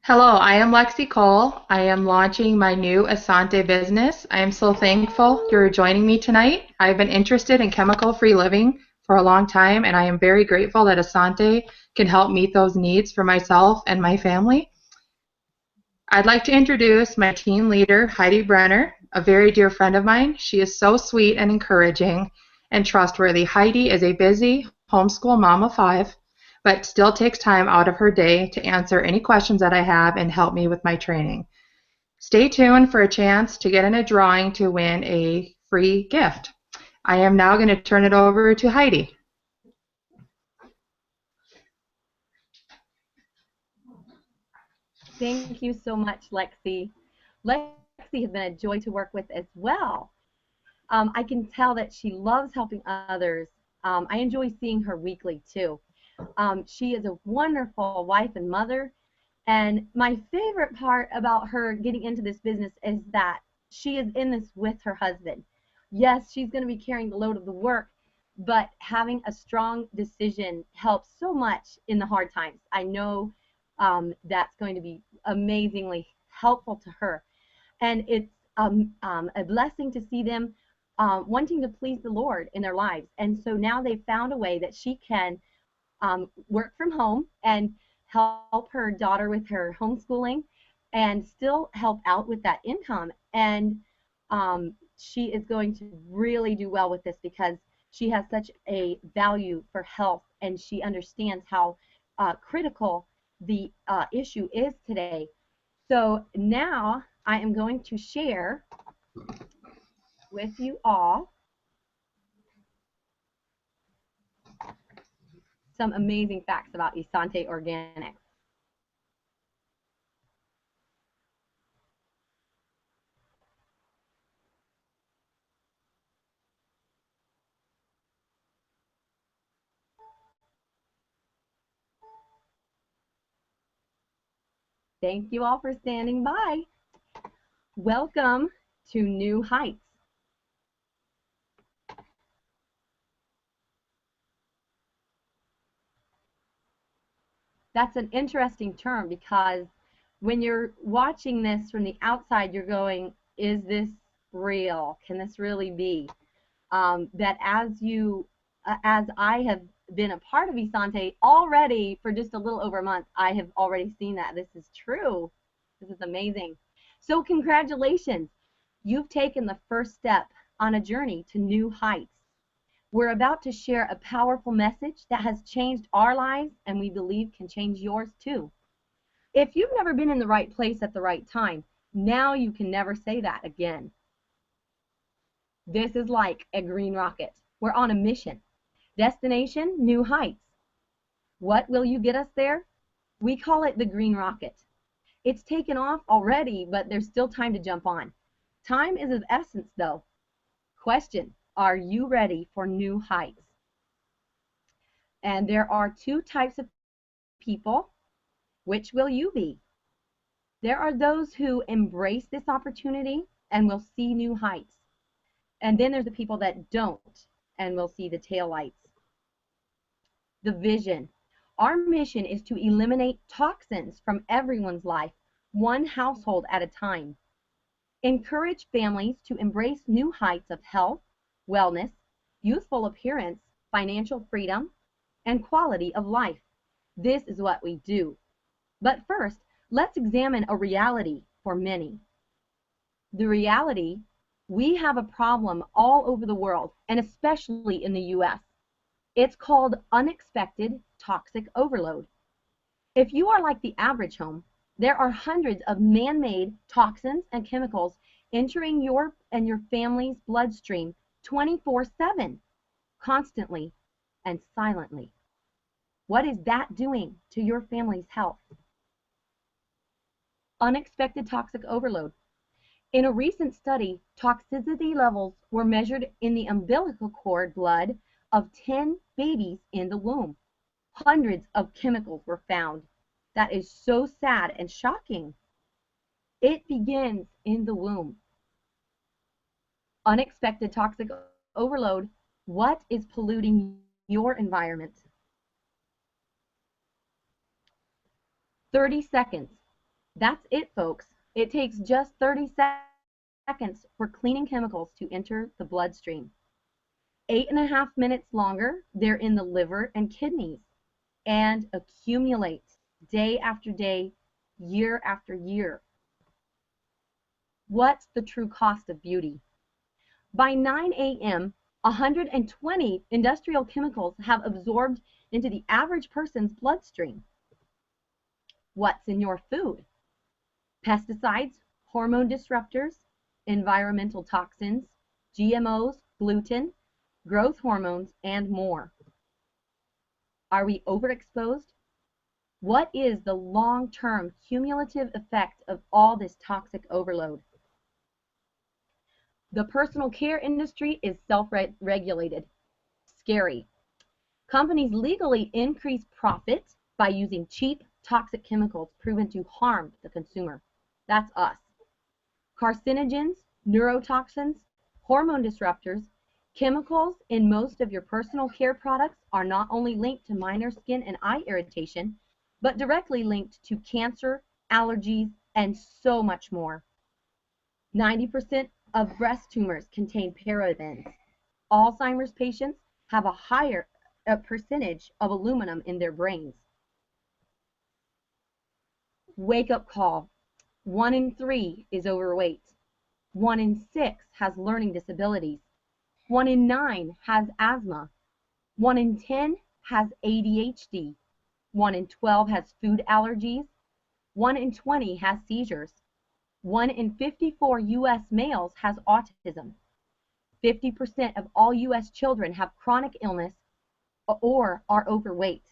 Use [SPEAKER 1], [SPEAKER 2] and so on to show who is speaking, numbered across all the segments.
[SPEAKER 1] Hello, I am Lexi Cole. I am launching my new Asante business. I am so thankful you're joining me tonight. I've been interested in chemical-free living for a long time, and I am very grateful that Asante can help meet those needs for myself and my family. I'd like to introduce my team leader, Heidi Brenner, a very dear friend of mine. She is so sweet and encouraging and trustworthy. Heidi is a busy homeschool mom of five, but still takes time out of her day to answer any questions that I have and help me with my training. Stay tuned for a chance to get in a drawing to win a free gift. I am now going to turn it over to Heidi.
[SPEAKER 2] Thank you so much, Lexi. Lexi has been a joy to work with as well. I can tell that she loves helping others. I enjoy seeing her weekly too. She is a wonderful wife and mother. And my favorite part about her getting into this business is that she is in this with her husband. Yes, she's going to be carrying the load of the work, but having a strong decision helps so much in the hard times. I know that's going to be amazingly helpful to her. And it's a blessing to see them wanting to please the Lord in their lives. And so now they've found a way that she can work from home and help her daughter with her homeschooling and still help out with that income. And she is going to really do well with this because she has such a value for health and she understands how critical the issue is today. So now I am going to share with you all some amazing facts about Isante Organics. Thank you all for standing by. Welcome to New Heights. That's an interesting term because when you're watching this from the outside, you're going, is this real? Can this really be? That as I have been a part of Isante already for just a little over a month, I have already seen that this is true. This is amazing. So congratulations. You've taken the first step on a journey to new heights. We're about to share a powerful message that has changed our lives and we believe can change yours too. If you've never been in the right place at the right time, now you can never say that again. This is like a green rocket. We're on a mission. Destination, new heights. What will you get us there? We call it the green rocket. It's taken off already, but there's still time to jump on. Time is of essence though. Question, are you ready for new heights? And there are two types of people. Which will you be? There are those who embrace this opportunity and will see new heights. And then there's the people that don't and will see the taillights. The vision. Our mission is to eliminate toxins from everyone's life, one household at a time. Encourage families to embrace new heights of health, wellness, youthful appearance, financial freedom, and quality of life. This is what we do. But first, let's examine a reality for many. The reality, we have a problem all over the world, and especially in the US. It's called unexpected toxic overload. If you are like the average home, there are hundreds of man-made toxins and chemicals entering your and your family's bloodstream 24/7, constantly and silently. What is that doing to your family's health? Unexpected toxic overload. In a recent study, toxicity levels were measured in the umbilical cord blood of 10 babies in the womb. Hundreds of chemicals were found. That is so sad and shocking. It begins in the womb. Unexpected toxic overload. What is polluting your environment? 30 seconds. That's it, folks. It takes just 30 seconds for cleaning chemicals to enter the bloodstream. 8.5 minutes longer, they're in the liver and kidneys and accumulate day after day, year after year. What's the true cost of beauty? By 9 a.m., 120 industrial chemicals have absorbed into the average person's bloodstream. What's in your food? Pesticides, hormone disruptors, environmental toxins, GMOs, gluten, growth hormones, and more. Are we overexposed? What is the long-term cumulative effect of all this toxic overload? The personal care industry is self-regulated. Scary. Companies legally increase profit by using cheap, toxic chemicals proven to harm the consumer. That's us. Carcinogens, neurotoxins, hormone disruptors, chemicals in most of your personal care products are not only linked to minor skin and eye irritation, but directly linked to cancer, allergies, and so much more. 90% of breast tumors contain parabens. Alzheimer's patients have a higher percentage of aluminum in their brains. Wake up call. 1 in 3 is overweight. 1 in 6 has learning disabilities. 1 in 9 has asthma. 1 in 10 has ADHD. 1 in 12 has food allergies. 1 in 20 has seizures. 1 in 54 U.S. males has autism. 50% of all U.S. children have chronic illness or are overweight.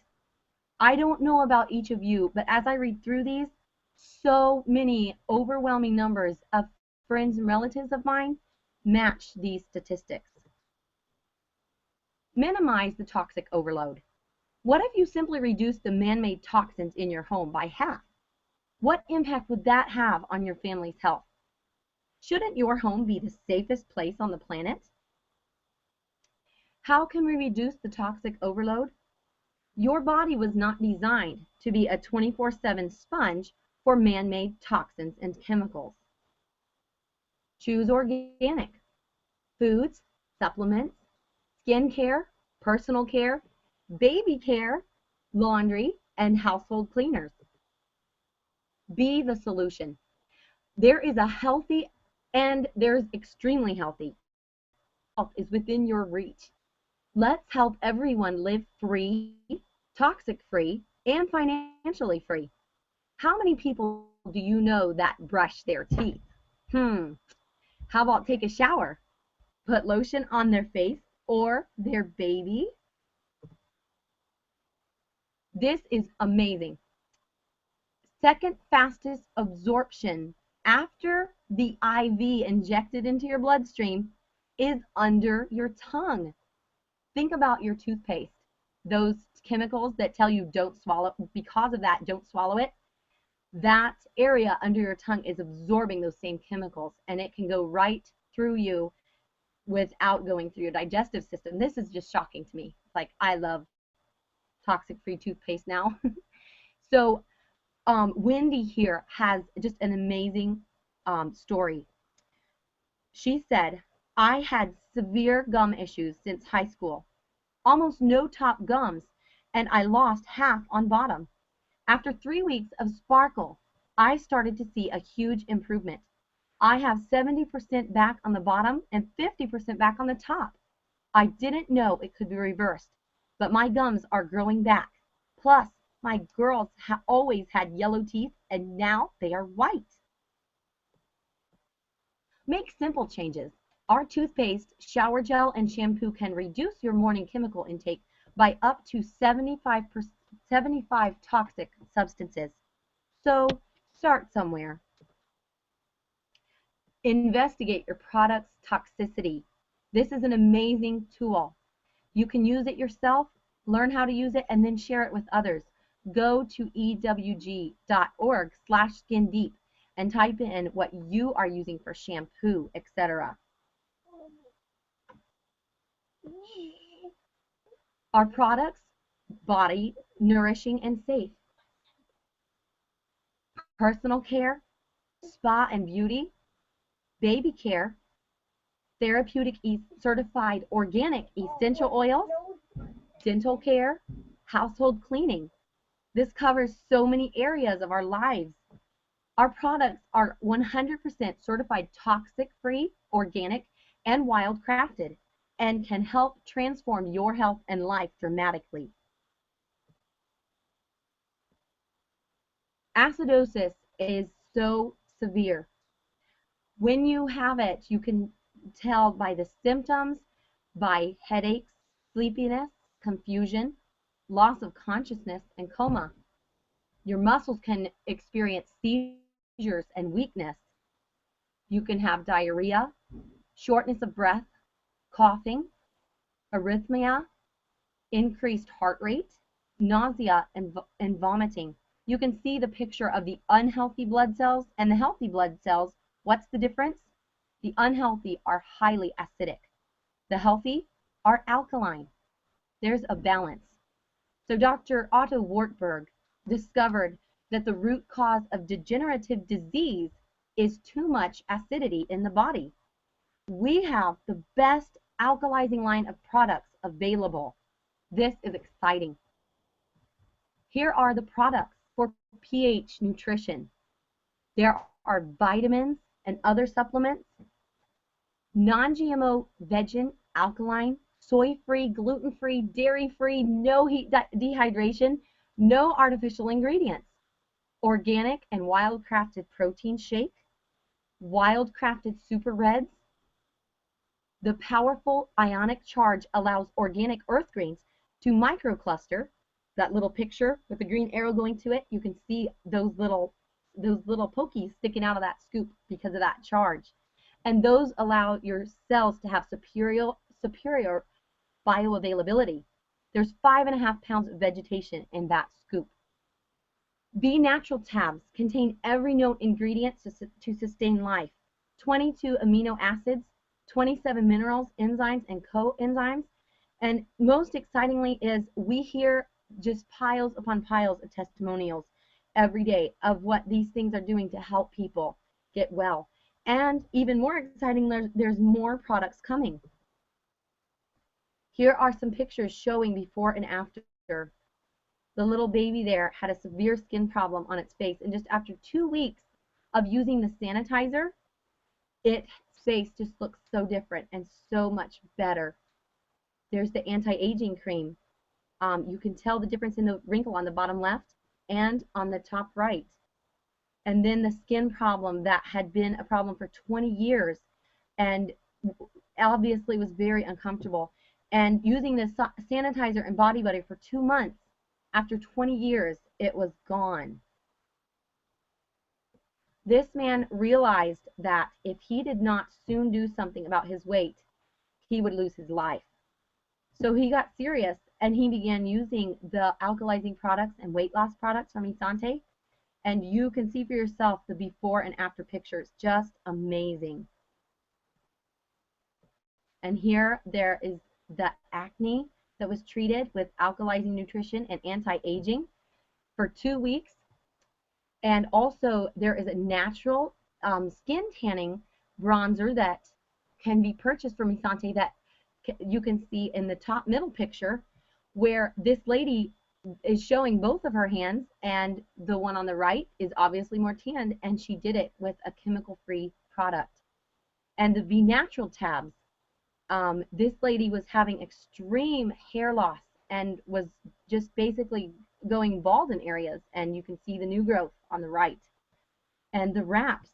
[SPEAKER 2] I don't know about each of you, but as I read through these, so many overwhelming numbers of friends and relatives of mine match these statistics. Minimize the toxic overload. What if you simply reduced the man-made toxins in your home by half? What impact would that have on your family's health? Shouldn't your home be the safest place on the planet? How can we reduce the toxic overload? Your body was not designed to be a 24/7 sponge for man-made toxins and chemicals. Choose organic foods, supplements, skin care, personal care, baby care, laundry, and household cleaners. Be the solution. There is a healthy and there's extremely healthy. Health is within your reach. Let's help everyone live free, toxic free, and financially free. How many people do you know that brush their teeth? How about take a shower? Put lotion on their face or their baby? This is amazing. Second fastest absorption after the IV injected into your bloodstream is under your tongue. Think about your toothpaste. Those chemicals that tell you don't swallow, because of that, don't swallow it. That area under your tongue is absorbing those same chemicals, and it can go right through you without going through your digestive system. This is just shocking to me. It's like, I love toxic-free toothpaste now. So Wendy here has just an amazing story. She said, I had severe gum issues since high school, almost no top gums, and I lost half on bottom. After 3 weeks of Sparkle, I started to see a huge improvement. I have 70% back on the bottom and 50% back on the top. I didn't know it could be reversed, but my gums are growing back. Plus, my girls always had yellow teeth, and now they are white. Make simple changes. Our toothpaste, shower gel, and shampoo can reduce your morning chemical intake by up to 75 toxic substances. So start somewhere. Investigate your product's toxicity. This is an amazing tool. You can use it yourself, learn how to use it, and then share it with others. Go to ewg.org/skindeep and type in what you are using for shampoo, etc. Are products body nourishing and safe? personal care, spa and beauty, baby care, therapeutic certified organic essential oils, dental care, household cleaning. This covers so many areas of our lives. Our products are 100% certified toxic free, organic, and wild crafted, and can help transform your health and life dramatically. Acidosis is so severe. When you have it, you can tell by the symptoms, by headaches, sleepiness, confusion, loss of consciousness, and coma. Your muscles can experience seizures and weakness. You can have diarrhea, shortness of breath, coughing, arrhythmia, increased heart rate, nausea, and vomiting. You can see the picture of the unhealthy blood cells and the healthy blood cells. What's the difference? The unhealthy are highly acidic. The healthy are alkaline. There's a balance. So Dr. Otto Wartburg discovered that the root cause of degenerative disease is too much acidity in the body. We have the best alkalizing line of products available. This is exciting. Here are the products for pH nutrition. There are vitamins and other supplements, non-GMO vegan, alkaline, soy-free, gluten-free, dairy-free, no heat dehydration, no artificial ingredients, organic and wild-crafted protein shake, wild-crafted super reds. The powerful ionic charge allows organic earth greens to microcluster. That little picture with the green arrow going to it, you can see those little pokies sticking out of that scoop because of that charge. And those allow your cells to have superior bioavailability. There's 5.5 pounds of vegetation in that scoop. Be Natural tabs contain every known ingredient to sustain life. 22 amino acids, 27 minerals, enzymes, and coenzymes. And most excitingly is we hear just piles upon piles of testimonials every day of what these things are doing to help people get well. And even more exciting, there's more products coming. Here are some pictures showing before and after. The little baby there had a severe skin problem on its face, and just after 2 weeks of using the sanitizer, its face just looks so different and so much better. There's the anti-aging cream. You can tell the difference in the wrinkle on the bottom left and on the top right. And then the skin problem that had been a problem for 20 years and obviously was very uncomfortable. And using the sanitizer and body butter for 2 months, after 20 years, it was gone. This man realized that if he did not soon do something about his weight, he would lose his life. So he got serious and he began using the alkalizing products and weight loss products from Isante. And you can see for yourself the before and after pictures. Just amazing. And here there is the acne that was treated with alkalizing nutrition and anti-aging for 2 weeks. And also there is a natural skin tanning bronzer that can be purchased from Isante that you can see in the top middle picture, where this lady is showing both of her hands, and the one on the right is obviously more tanned, and she did it with a chemical-free product. And the Be Natural tabs, this lady was having extreme hair loss and was just basically going bald in areas, and you can see the new growth on the right. And the wraps,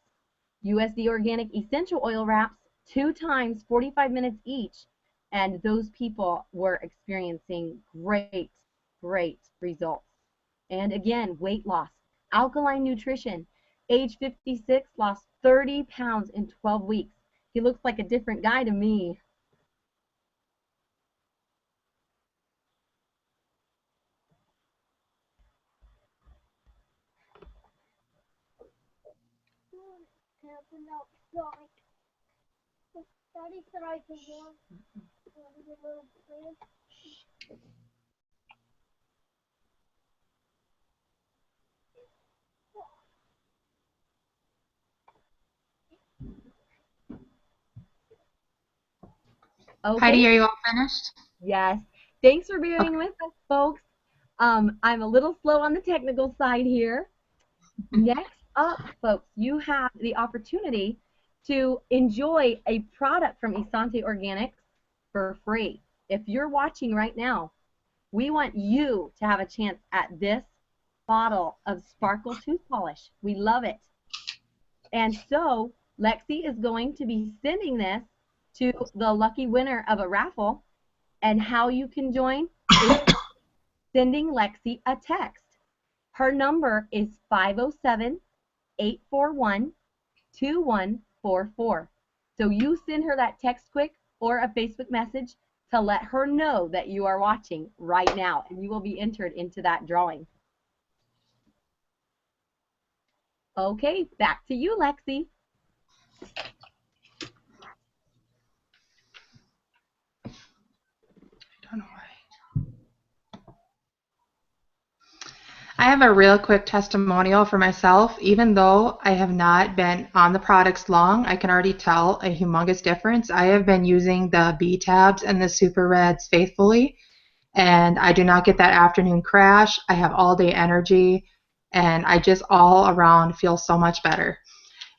[SPEAKER 2] USD Organic Essential Oil wraps, 2 times 45 minutes each, and those people were experiencing great results. And again, weight loss. Alkaline Nutrition, age 56, lost 30 pounds in 12 weeks. He looks like a different guy to me. Okay,
[SPEAKER 1] Heidi, are you all finished?
[SPEAKER 2] yes. Thanks for being
[SPEAKER 1] Okay.
[SPEAKER 2] with us, folks. I'm a little slow on the technical side here. Next up, folks, you have the opportunity to enjoy a product from Isante Organics for free. If you're watching right now, we want you to have a chance at this bottle of Sparkle tooth polish. We love it. And so Lexi is going to be sending this to the lucky winner of a raffle. And how you can join is sending Lexi a text. Her number is 507-841-2144. So you send her that text quick or a Facebook message to let her know that you are watching right now, and you will be entered into that drawing. Okay, back to you, Lexi.
[SPEAKER 1] I don't know why. I have a real quick testimonial for myself. Even though I have not been on the products long, I can already tell a humongous difference. I have been using the B tabs and the Super Reds faithfully, and I do not get that afternoon crash. I have all day energy, and I just all around feel so much better.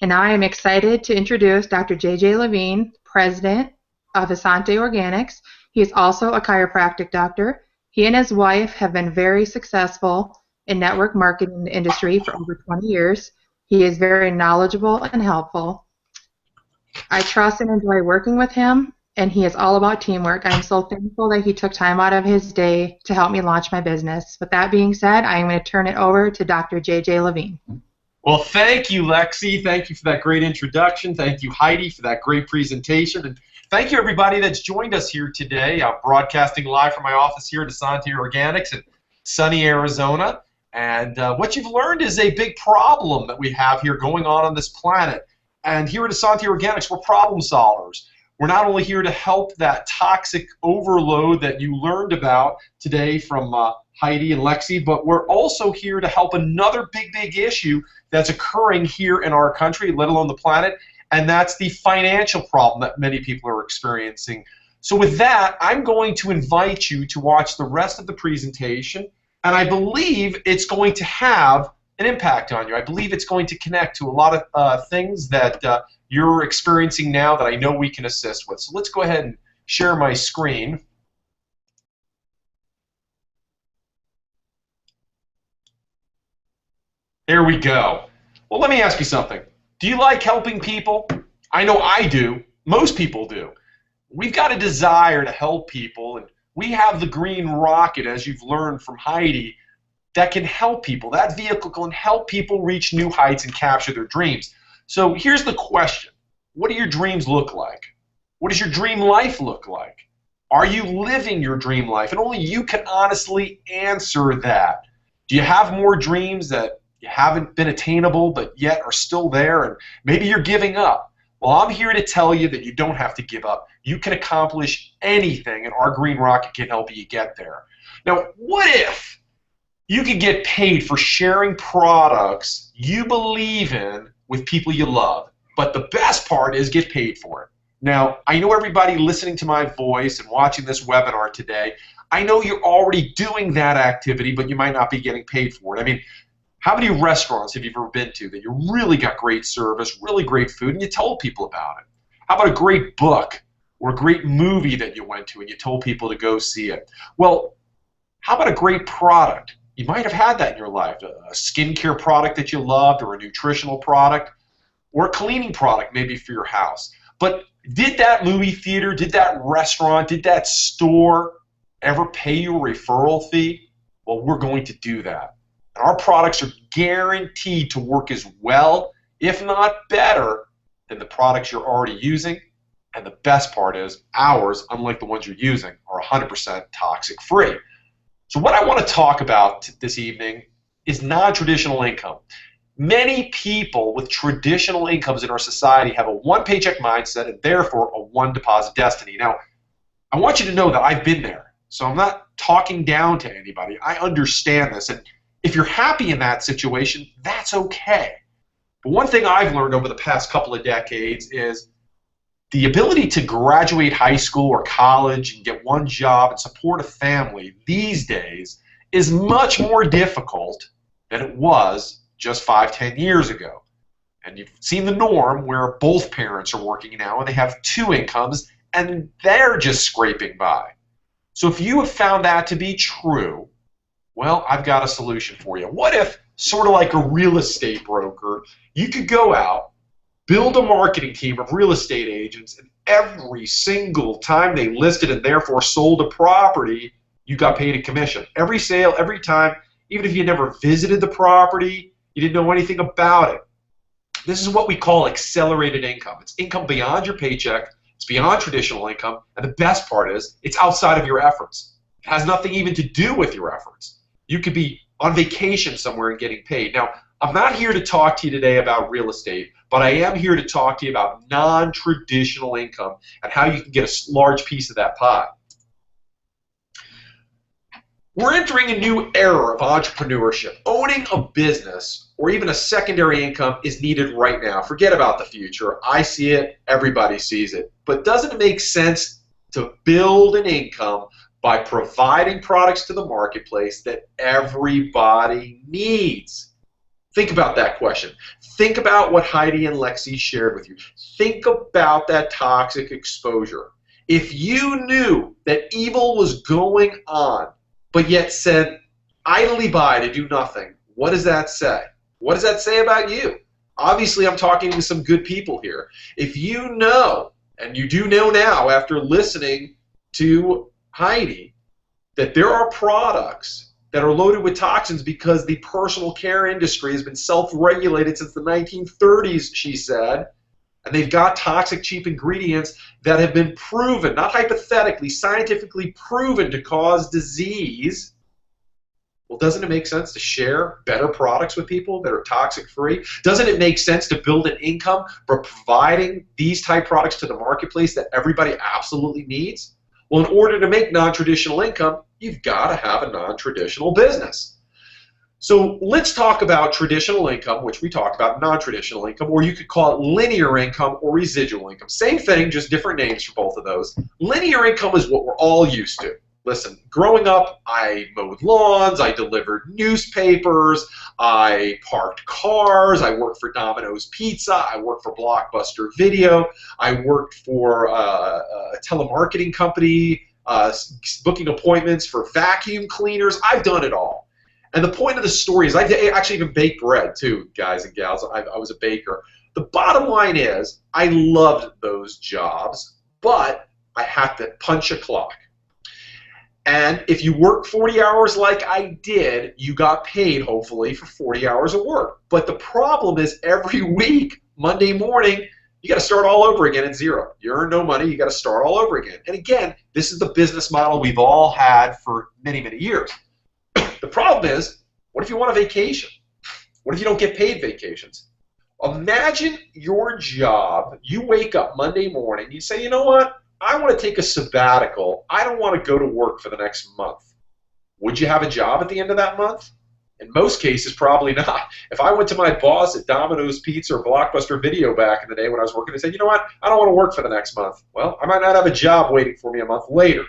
[SPEAKER 1] And now I am excited to introduce Dr. JJ Levine, President of Asante Organics. He is also a chiropractic doctor. He and his wife have been very successful in network marketing industry for over 20 years. He is very knowledgeable and helpful. I trust and enjoy working with him, and he is all about teamwork. I am so thankful that he took time out of his day to help me launch my business. With that being said, I am going to turn it over to Dr. JJ Levine.
[SPEAKER 3] Well, thank you, Lexi. Thank you for that great introduction. Thank you, Heidi, for that great presentation. And thank you, everybody that's joined us here today. I'm broadcasting live from my office here at Asante Organics in sunny Arizona. And what you've learned is a big problem that we have here going on this planet. And here at Asante Organics, we're problem solvers. We're not only here to help that toxic overload that you learned about today from Heidi and Lexi, but we're also here to help another big issue that's occurring here in our country, let alone the planet, and that's the financial problem that many people are experiencing. So with that, I'm going to invite you to watch the rest of the presentation, and I believe it's going to have an impact on you. I believe it's going to connect to a lot of things that you're experiencing now that I know we can assist with. So let's go ahead and share my screen. There we go. Well, let me ask you something. Do you like helping people? I know I do. Most people do. We've got a desire to help people, and we have the green rocket, as you've learned from Heidi, that can help people. That vehicle can help people reach new heights and capture their dreams. So here's the question. What do your dreams look like? What does your dream life look like? Are you living your dream life? And only you can honestly answer that. Do you have more dreams that you haven't been attainable but yet are still there, and maybe you're giving up? Well, I'm here to tell you that you don't have to give up. You can accomplish anything, and our green rocket can help you get there. Now, what if you could get paid for sharing products you believe in with people you love, but the best part is get paid for it? Now, I know everybody listening to my voice and watching this webinar today, I know you're already doing that activity, but you might not be getting paid for it. I mean, how many restaurants have you ever been to that you really got great service, really great food, and you told people about it? How about a great book or a great movie that you went to and you told people to go see it? Well, how about a great product? You might have had that in your life, a skincare product that you loved, or a nutritional product, or a cleaning product maybe for your house. But did that movie theater, did that restaurant, did that store ever pay you a referral fee? Well, we're going to do that. And our products are guaranteed to work as well, if not better, than the products you're already using. And the best part is, ours, unlike the ones you're using, are 100% toxic free. So what I want to talk about this evening is non-traditional income. Many people with traditional incomes in our society have a one-paycheck mindset and therefore a one-deposit destiny. Now, I want you to know that I've been there. So I'm not talking down to anybody. I understand this. And if you're happy in that situation, that's okay. But one thing I've learned over the past couple of decades is The ability to graduate high school or college and get one job and support a family these days is much more difficult than it was just 5, 10 years ago. And you've seen the norm where both parents are working now and they have two incomes and they're just scraping by. So if you have found that to be true, well, I've got a solution for you. What if, sort of like a real estate broker, you could go out, build a marketing team of real estate agents, and every single time they listed and therefore sold a property, you got paid a commission. Every sale, every time, even if you never visited the property, you didn't know anything about it. This is what we call accelerated income. It's income beyond your paycheck. It's beyond traditional income. And the best part is it's outside of your efforts. It has nothing even to do with your efforts. You could be on vacation somewhere and getting paid. Now, I'm not here to talk to you today about real estate, but I am here to talk to you about non-traditional income and how you can get a large piece of that pie. We're entering a new era of entrepreneurship. Owning a business or even a secondary income is needed right now. Forget about the future. I see it. Everybody sees it. But doesn't it make sense to build an income by providing products to the marketplace that everybody needs? Think about that question. Think about what Heidi and Lexi shared with you. Think about that toxic exposure. If you knew that evil was going on, but yet said idly by to do nothing, what does that say? What does that say about you? Obviously, I'm talking to some good people here. If you know, and you do know now after listening to Heidi, that there are products that are loaded with toxins because the personal care industry has been self-regulated since the 1930s, she said, and they've got toxic, cheap ingredients that have been proven, not hypothetically, scientifically proven to cause disease. Well, doesn't it make sense to share better products with people that are toxic-free? Doesn't it make sense to build an income for providing these type products to the marketplace that everybody absolutely needs? Well, in order to make non-traditional income, you've got to have a non-traditional business. So let's talk about traditional income, which we talked about, non-traditional income, or you could call it linear income or residual income. Same thing, just different names for both of those. Linear income is what we're all used to. Listen, growing up, I mowed lawns, I delivered newspapers, I parked cars, I worked for Domino's Pizza, I worked for Blockbuster Video, I worked for a telemarketing company, booking appointments for vacuum cleaners. I've done it all. And the point of the story is I actually even baked bread too, guys and gals. I was a baker. The bottom line is I loved those jobs, but I had to punch a clock. And if you work 40 hours like I did, you got paid, hopefully, for 40 hours of work. But the problem is every week, Monday morning, you got to start all over again at zero. You earn no money, you got to start all over again. And again, this is the business model we've all had for many, many years. The problem is, what if you want a vacation? What if you don't get paid vacations? Imagine your job, you wake up Monday morning, you say, you know what? I want to take a sabbatical. I don't want to go to work for the next month. Would you have a job at the end of that month? In most cases, probably not. If I went to my boss at Domino's Pizza or Blockbuster Video back in the day when I was working and said, you know what, I don't want to work for the next month. Well, I might not have a job waiting for me a month later.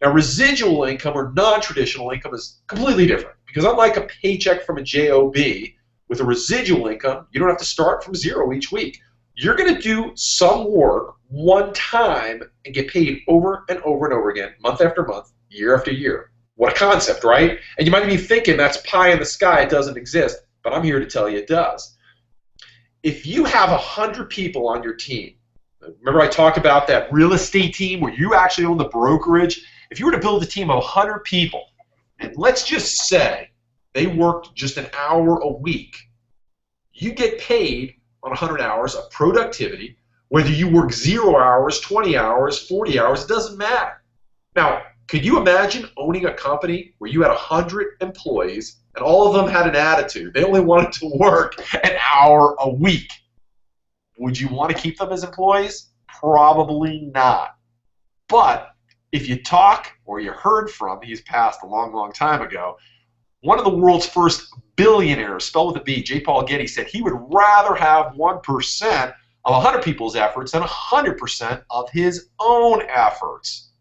[SPEAKER 3] Now, residual income or non-traditional income is completely different because unlike a paycheck from a job, with a residual income, you don't have to start from zero each week. You're going to do some work one time and get paid over and over and over again, month after month, year after year. What a concept, right? And you might be thinking that's pie in the sky, it doesn't exist, but I'm here to tell you it does. If you have 100 people on your team, remember I talked about that real estate team where you actually own the brokerage? If you were to build a team of 100 people, and let's just say they worked just an hour a week, you get paid on 100 hours of productivity, whether you work 0 hours, 20 hours, 40 hours, it doesn't matter. Now, could you imagine owning a company where you had 100 employees and all of them had an attitude? They only wanted to work an hour a week. Would you want to keep them as employees? Probably not. But if you talk or you heard from, he's passed a long, long time ago, one of the world's first billionaires, spelled with a B, J. Paul Getty, said he would rather have 1% of 100 people's efforts than 100% of his own efforts.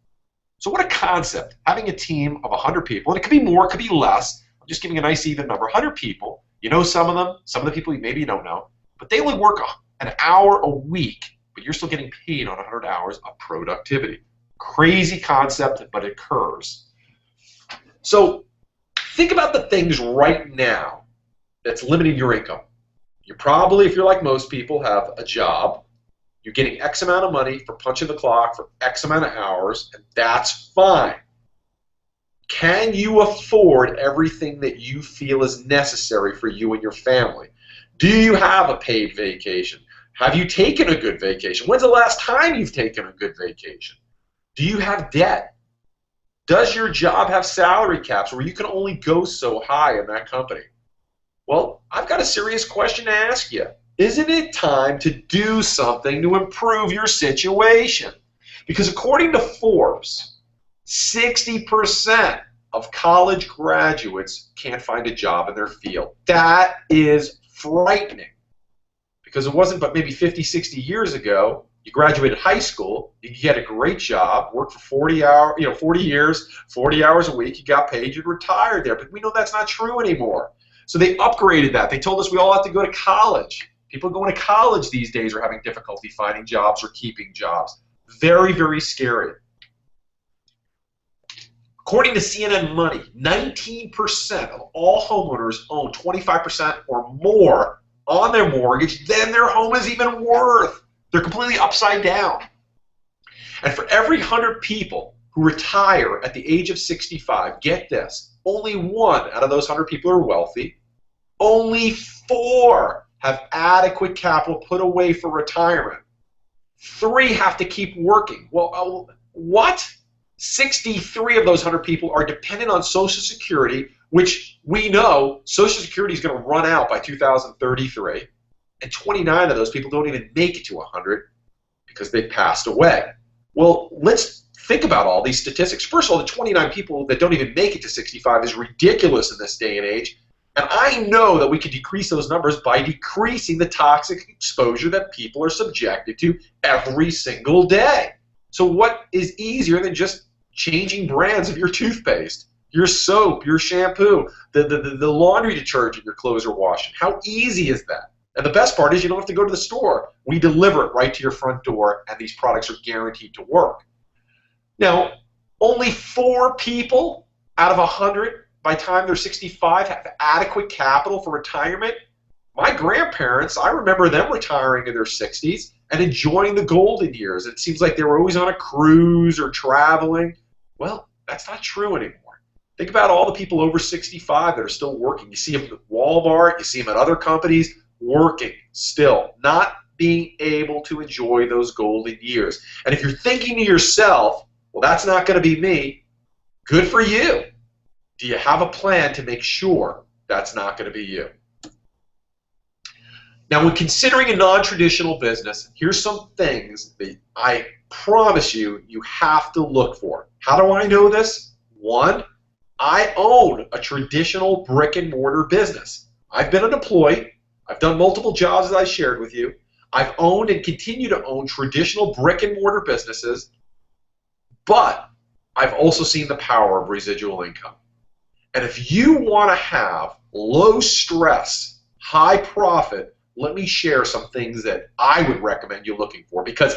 [SPEAKER 3] So what a concept, having a team of 100 people, and it could be more, it could be less. I'm just giving a nice even number, 100 people. You know some of them, some of the people maybe you don't know, but they only work an hour a week, but you're still getting paid on 100 hours of productivity. Crazy concept, but it occurs. So think about the things right now that's limiting your income. You probably, if you're like most people, have a job. You're getting X amount of money for punching the clock for X amount of hours, and that's fine. Can you afford everything that you feel is necessary for you and your family? Do you have a paid vacation? Have you taken a good vacation? When's the last time you've taken a good vacation? Do you have debt? Does your job have salary caps where you can only go so high in that company? Well, I've got a serious question to ask you. Isn't it time to do something to improve your situation? Because according to Forbes, 60% of college graduates can't find a job in their field. That is frightening. Because it wasn't but maybe 50, 60 years ago, you graduated high school, you get a great job, worked for 40 years, 40 hours a week, you got paid, you'd retire there. But we know that's not true anymore. So they upgraded that. They told us we all have to go to college. People going to college these days are having difficulty finding jobs or keeping jobs. Very, very scary. According to CNN Money, 19% of all homeowners own 25% or more on their mortgage than their home is even worth. They're completely upside down. And for every 100 people who retire at the age of 65, get this, only 1 out of those 100 people are wealthy. Only 4 have adequate capital put away for retirement. 3 have to keep working. Well, what? 63 of those 100 people are dependent on Social Security, which we know Social Security is going to run out by 2033. And 29 of those people don't even make it to 100 because they passed away. Well, let's think about all these statistics. First of all, the 29 people that don't even make it to 65 is ridiculous in this day and age. And I know that we can decrease those numbers by decreasing the toxic exposure that people are subjected to every single day. So what is easier than just changing brands of your toothpaste, your soap, your shampoo, the laundry detergent your clothes are washing? How easy is that? And the best part is you don't have to go to the store. We deliver it right to your front door, and these products are guaranteed to work. Now, only 4 people out of 100 by the time they're 65 have adequate capital for retirement. My grandparents, I remember them retiring in their 60s and enjoying the golden years. It seems like they were always on a cruise or traveling. Well, that's not true anymore. Think about all the people over 65 that are still working. You see them at Walmart, you see them at other companies, working still, not being able to enjoy those golden years. And if you're thinking to yourself, well, that's not going to be me, good for you. Do you have a plan to make sure that's not going to be you? Now, when considering a non-traditional business, here's some things that I promise you have to look for. How do I know this? 1, I own a traditional brick and mortar business. I've been an employee. I've done multiple jobs, as I shared with you. I've owned and continue to own traditional brick and mortar businesses, but I've also seen the power of residual income. And if you want to have low stress, high profit, let me share some things that I would recommend you looking for. Because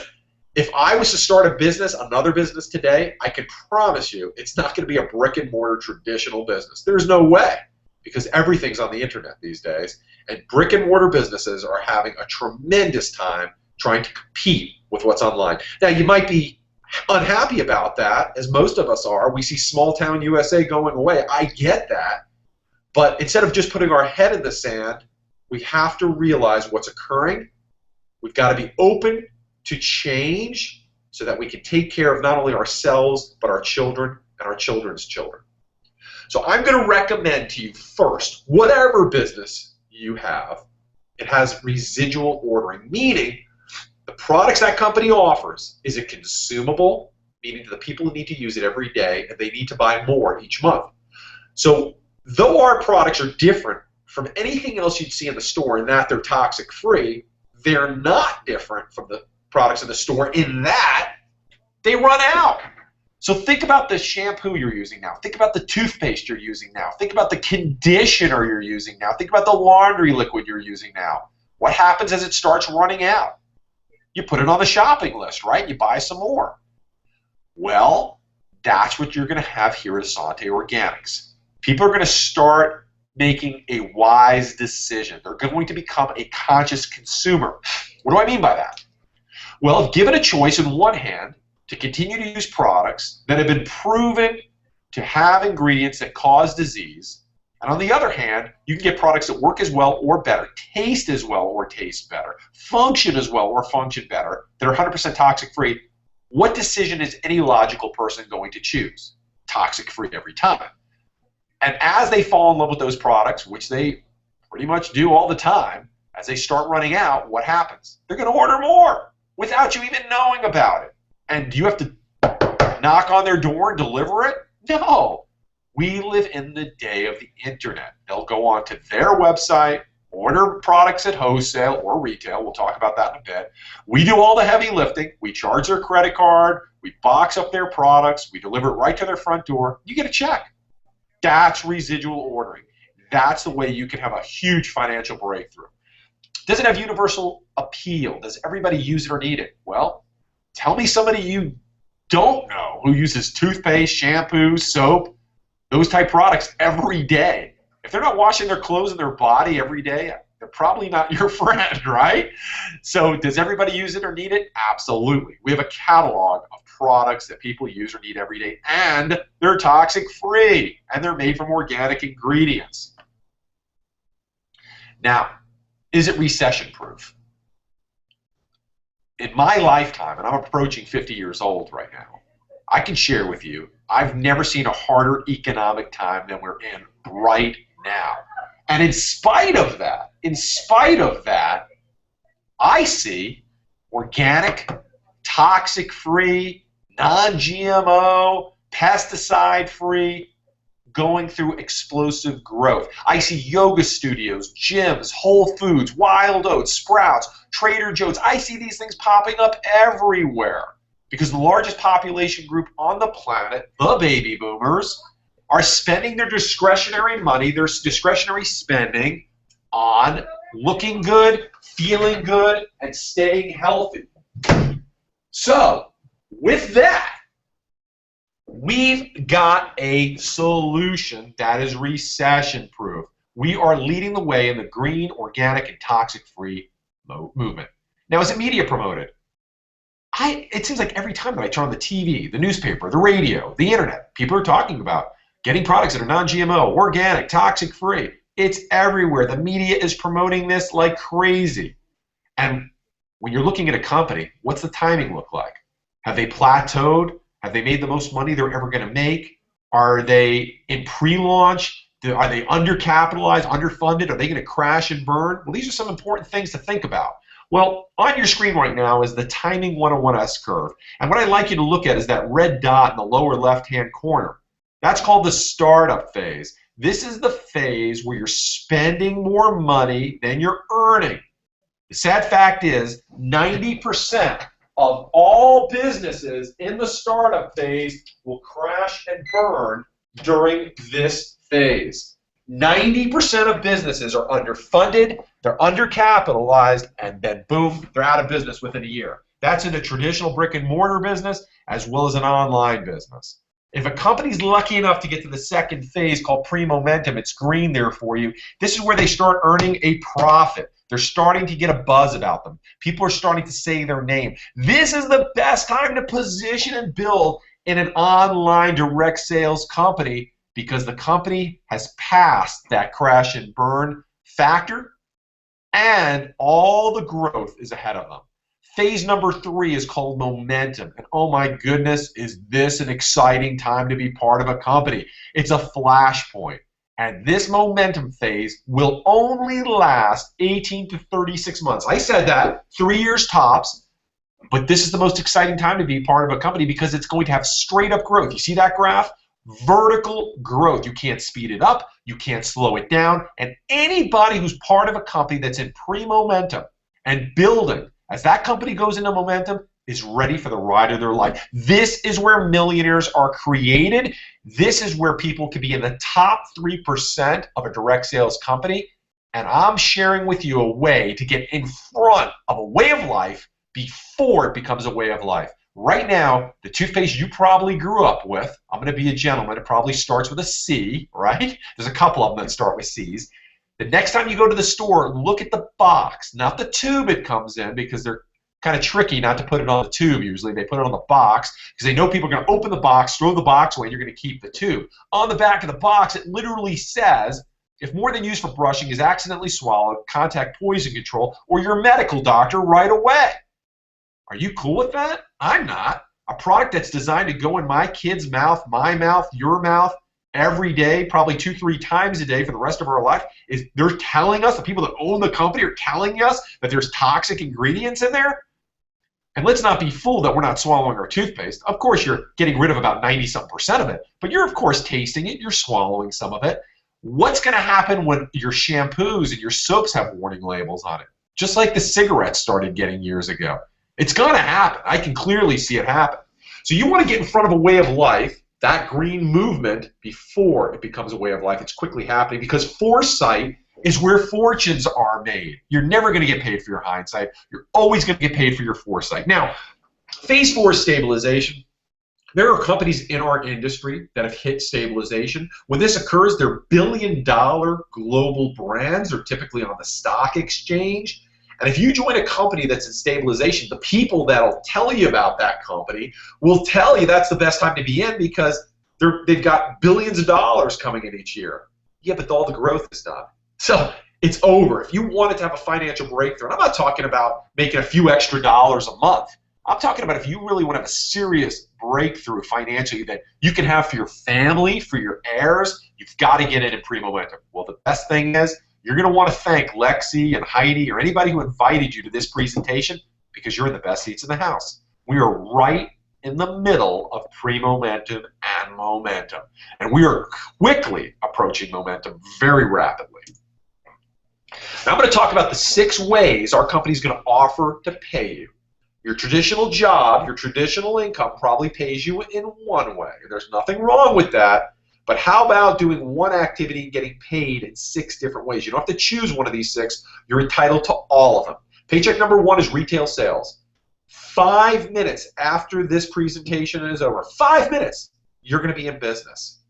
[SPEAKER 3] if I was to start a business, another business today, I can promise you it's not going to be a brick and mortar traditional business. There's no way, because everything's on the internet these days. And brick and mortar businesses are having a tremendous time trying to compete with what's online. Now, you might be unhappy about that, as most of us are. We see small town USA going away. I get that. But instead of just putting our head in the sand, we have to realize what's occurring. We've got to be open to change so that we can take care of not only ourselves, but our children and our children's children. So I'm going to recommend to you first, whatever business you have, it has residual ordering, meaning the products that company offers is a consumable, meaning to the people who need to use it every day, and they need to buy more each month. So though our products are different from anything else you'd see in the store in that they're toxic free, they're not different from the products in the store in that they run out. So think about the shampoo you're using now. Think about the toothpaste you're using now. Think about the conditioner you're using now. Think about the laundry liquid you're using now. What happens as it starts running out? You put it on the shopping list, right? You buy some more. Well, that's what you're going to have here at Asante Organics. People are going to start making a wise decision. They're going to become a conscious consumer. What do I mean by that? Well, if given a choice in one hand to continue to use products that have been proven to have ingredients that cause disease, and on the other hand, you can get products that work as well or better, taste as well or taste better, function as well or function better, that are 100% toxic-free, what decision is any logical person going to choose? Toxic-free every time. And as they fall in love with those products, which they pretty much do all the time, as they start running out, what happens? They're going to order more without you even knowing about it. And do you have to knock on their door and deliver it? No. We live in the day of the internet. They'll go onto their website, order products at wholesale or retail. We'll talk about that in a bit. We do all the heavy lifting. We charge their credit card. We box up their products. We deliver it right to their front door. You get a check. That's residual ordering. That's the way you can have a huge financial breakthrough. Does it have universal appeal? Does everybody use it or need it? Well, tell me somebody you don't know who uses toothpaste, shampoo, soap, those type products every day. If they're not washing their clothes and their body every day, they're probably not your friend, right? So does everybody use it or need it? Absolutely. We have a catalog of products that people use or need every day, and they're toxic-free, and they're made from organic ingredients. Now, is it recession-proof? In my lifetime, and I'm approaching 50 years old right now, I can share with you, I've never seen a harder economic time than we're in right now. And in spite of that, I see organic, toxic-free, non-GMO, pesticide-free, going through explosive growth. I see yoga studios, gyms, Whole Foods, Wild Oats, Sprouts, Trader Joe's. I see these things popping up everywhere because the largest population group on the planet, the baby boomers, are spending their discretionary money, their discretionary spending on looking good, feeling good, and staying healthy. So, with that, we've got a solution that is recession-proof. We are leading the way in the green, organic, and toxic-free movement. Now, is it media promoted? It seems like every time that I turn on the TV, the newspaper, the radio, the internet, people are talking about getting products that are non-GMO, organic, toxic-free. It's everywhere. The media is promoting this like crazy. And when you're looking at a company, what's the timing look like? Have they plateaued? Have they made the most money they're ever going to make? Are they in pre-launch? Are they undercapitalized, underfunded? Are they going to crash and burn? Well, these are some important things to think about. Well, on your screen right now is the Timing 101 S-curve. And what I'd like you to look at is that red dot in the lower left-hand corner. That's called the startup phase. This is the phase where you're spending more money than you're earning. The sad fact is 90% of all businesses in the startup phase will crash and burn during this phase. 90% of businesses are underfunded, they're undercapitalized, and then boom, they're out of business within a year. That's in a traditional brick and mortar business as well as an online business. If a company's lucky enough to get to the second phase called pre-momentum, it's green there for you, this is where they start earning a profit. They're starting to get a buzz about them. People are starting to say their name. This is the best time to position and build in an online direct sales company because the company has passed that crash and burn factor and all the growth is ahead of them. Phase number 3 is called momentum. And oh my goodness, is this an exciting time to be part of a company. It's a flashpoint. And this momentum phase will only last 18 to 36 months. I said that, 3 years tops. But this is the most exciting time to be part of a company because it's going to have straight up growth. You see that graph? Vertical growth. You can't speed it up. You can't slow it down. And anybody who's part of a company that's in pre-momentum and building. As that company goes into momentum, is ready for the ride of their life. This is where millionaires are created. This is where people can be in the top 3% of a direct sales company. And I'm sharing with you a way to get in front of a way of life before it becomes a way of life. Right now, the toothpaste you probably grew up with, I'm going to be a gentleman, it probably starts with a C, right? There's a couple of them that start with C's. The next time you go to the store, look at the box, not the tube it comes in, because they're kind of tricky not to put it on the tube usually. They put it on the box because they know people are going to open the box, throw the box away, and you're going to keep the tube. On the back of the box, it literally says, if more than used for brushing is accidentally swallowed, contact poison control or your medical doctor right away. Are you cool with that? I'm not. A product that's designed to go in my kid's mouth, my mouth, your mouth, every day, probably 2-3 times a day for the rest of our life, is they're telling us, the people that own the company are telling us that there's toxic ingredients in there? And let's not be fooled that we're not swallowing our toothpaste. Of course, you're getting rid of about 90-some% of it, but you're, of course, tasting it. You're swallowing some of it. What's going to happen when your shampoos and your soaps have warning labels on it? Just like the cigarettes started getting years ago. It's going to happen. I can clearly see it happen. So you want to get in front of a way of life, that green movement, before it becomes a way of life. It's quickly happening because foresight is where fortunes are made. You're never going to get paid for your hindsight. You're always going to get paid for your foresight. Now, phase 4 is stabilization. There are companies in our industry that have hit stabilization. When this occurs, they're billion-dollar global brands. They're typically on the stock exchange. And if you join a company that's in stabilization, the people that'll tell you about that company will tell you that's the best time to be in because they've got billions of dollars coming in each year. Yeah, but all the growth is done. So it's over. If you wanted to have a financial breakthrough, and I'm not talking about making a few extra dollars a month. I'm talking about if you really want to have a serious breakthrough financially that you can have for your family, for your heirs, you've got to get it in pre-momentum. Well, the best thing is you're going to want to thank Lexi and Heidi or anybody who invited you to this presentation because you're in the best seats in the house. We are right in the middle of pre-momentum and momentum. And we are quickly approaching momentum very rapidly. Now I'm going to talk about the 6 ways our company is going to offer to pay you. Your traditional job, your traditional income probably pays you in one way. There's nothing wrong with that. But how about doing one activity and getting paid in 6 different ways? You don't have to choose one of these 6. You're entitled to all of them. Paycheck number 1 is retail sales. 5 minutes after this presentation is over, 5 minutes, you're going to be in business.